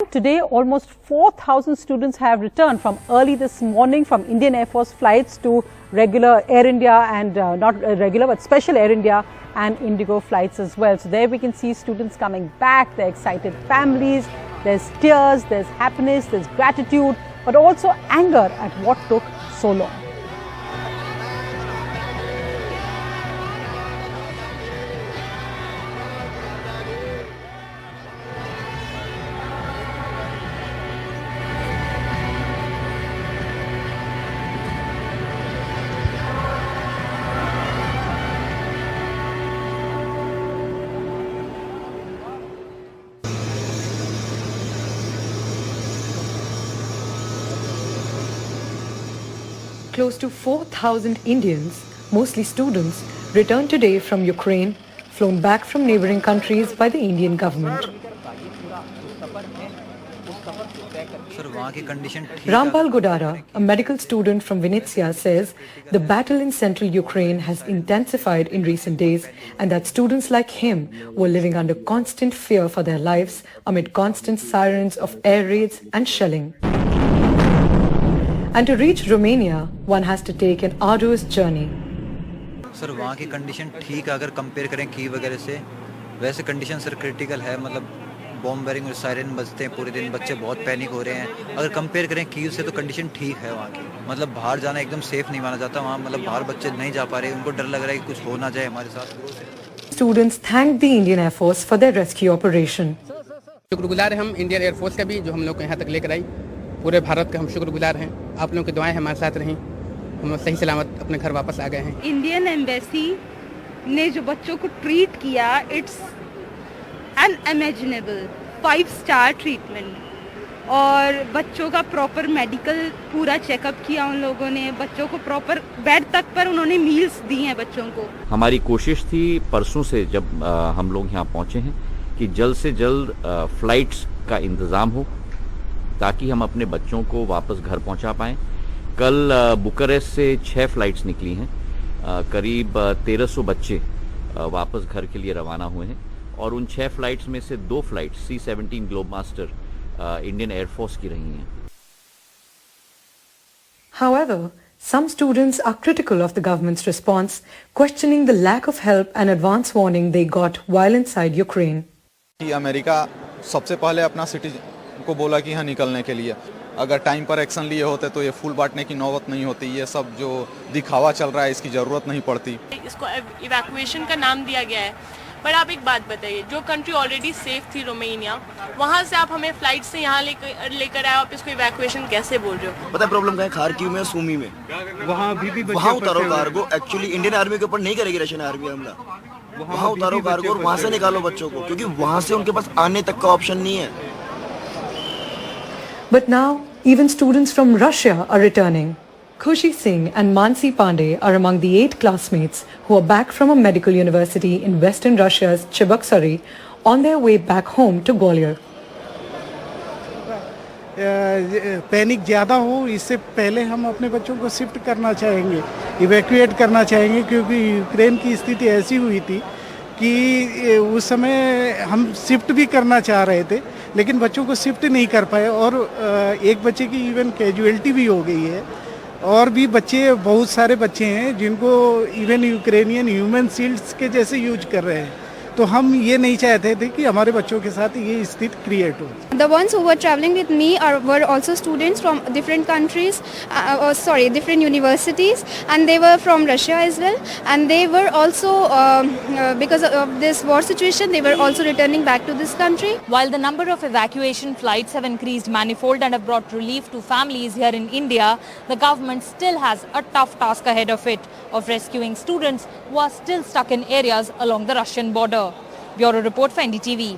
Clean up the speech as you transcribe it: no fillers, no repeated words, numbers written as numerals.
And today, almost 4,000 students have returned from early this morning from Indian Air Force flights to regular Air India and not regular but special Air India and Indigo flights as well. So there we can see students coming back, their excited families, there's tears, there's happiness, there's gratitude, but also anger at what took so long. Close to 4,000 Indians, mostly students, returned today from Ukraine, flown back from neighboring countries by the Indian government. Rampal Godara, a medical student from Vinnytsia, says the battle in central Ukraine has intensified in recent days and that students like him were living under constant fear for their lives amid constant sirens of air raids and shelling. And to reach Romania, one has to take an arduous journey. Sir वहाँ की condition ठीक है अगर compare करें की वगैरह से वैसे कंडीशन सर क्रिटिकल है मतलब बॉम्ब बेरिंग और सायरन बजते हैं पूरे दिन बच्चे बहुत पैनिक हो रहे हैं अगर कंपेयर करें कीव से तो कंडीशन ठीक है वहाँ की मतलब बाहर जाना एकदम सेफ नहीं माना जाता वहाँ मतलब बाहर बच्चे नहीं जा पा रहे उनको डर लग रहा है कि कुछ हो ना जाए हमारे साथ. Students thanked the Indian Air Force for their rescue operation. शुक्रगुजार हैं हम इंडियन एयरफोर्स का भी जो हम लोग को यहाँ तक लेकर आई. पूरे भारत के हम शुक्रगुजार हैं. आप लोगों की दुआएं हमारे साथ रहीं. हम लोग सही सलामत अपने घर वापस आ गए हैं. इंडियन एम्बेसी ने जो बच्चों को ट्रीट किया इट्स अनइमेजिनेबल 5-स्टार ट्रीटमेंट और बच्चों का प्रॉपर मेडिकल पूरा चेकअप किया उन लोगों ने. बच्चों को प्रॉपर बेड तक पर उन्होंने मील्स दी हैं बच्चों को. हमारी कोशिश थी परसों से जब हम लोग यहाँ पहुँचे हैं कि जल्द से जल्द फ्लाइट्स का इंतज़ाम हो ताकि हम अपने बच्चों को वापस घर पहुंचा पाएं. कल बुकारेस्ट से 6 फ्लाइट्स निकली हैं. करीब 1300 बच्चे वापस घर के लिए रवाना हुए हैं और उन 6 फ्लाइट्स में से 2 flights C-17 Globemaster Indian air force की रही हैं. However, some students are critical of the government's response, questioning the lack of help and advance warning they got while inside Ukraine. America सबसे पहले अपना सिटीजन को बोला कि यहाँ निकलने के लिए अगर टाइम पर एक्शन लिए होते तो ये फूल बांटने की नौबत नहीं होती. ये सब जो दिखावा चल रहा है इसकी ज़रूरत नहीं पड़ती. इसको इवैक्यूएशन का नाम दिया गया है. पर आप एक बात बताइए जो कंट्री ऑलरेडी सेफ थी रोमानिया वहाँ से आप हमें फ्लाइट से यहाँ लेकर आए आप इसको इवैक्यूएशन कैसे बोल रहे हो. पता है प्रॉब्लम क्या है खार्किव में सूमी में वहाँ उतारो कार्गो. एक्चुअली इंडियन आर्मी के ऊपर नहीं करेगी रशियन आर्मी हमला. वहाँ उतारो कार्गो और वहाँ से निकालो बच्चों को क्योंकि वहाँ से उनके पास आने तक का ऑप्शन नहीं है. But now, even students from Russia are returning. Khushi Singh and Mansi Pandey are among the 8 classmates who are back from a medical university in western Russia's Cheboksary on their way back home to Gwalior. Panic ज़्यादा हो इससे पहले हम अपने बच्चों को shift करना चाहेंगे, इवैक्यूएट करना चाहेंगे क्योंकि यूक्रेन की स्थिति ऐसी हुई थी कि उस समय हम शिफ्ट भी करना चाह रहे थे लेकिन बच्चों को शिफ्ट नहीं कर पाए और एक बच्चे की इवन कैजुअलिटी भी हो गई है. और भी बच्चे बहुत सारे बच्चे हैं जिनको इवन यूक्रेनियन ह्यूमन शील्ड्स के जैसे यूज कर रहे हैं. तो हम ये नहीं चाहते थे कि हमारे बच्चों के साथ ये स्थिति क्रिएट हो. The ones who were traveling with me were also students from different countries, different universities, and they were from Russia as well. And they were also, because of this war situation, they were also returning back to this country. While the number of evacuation flights have increased manifold and have brought relief to families here in India, the government still has a tough task ahead of it of rescuing students who are still stuck in areas along the Russian border. Bureau report for NDTV.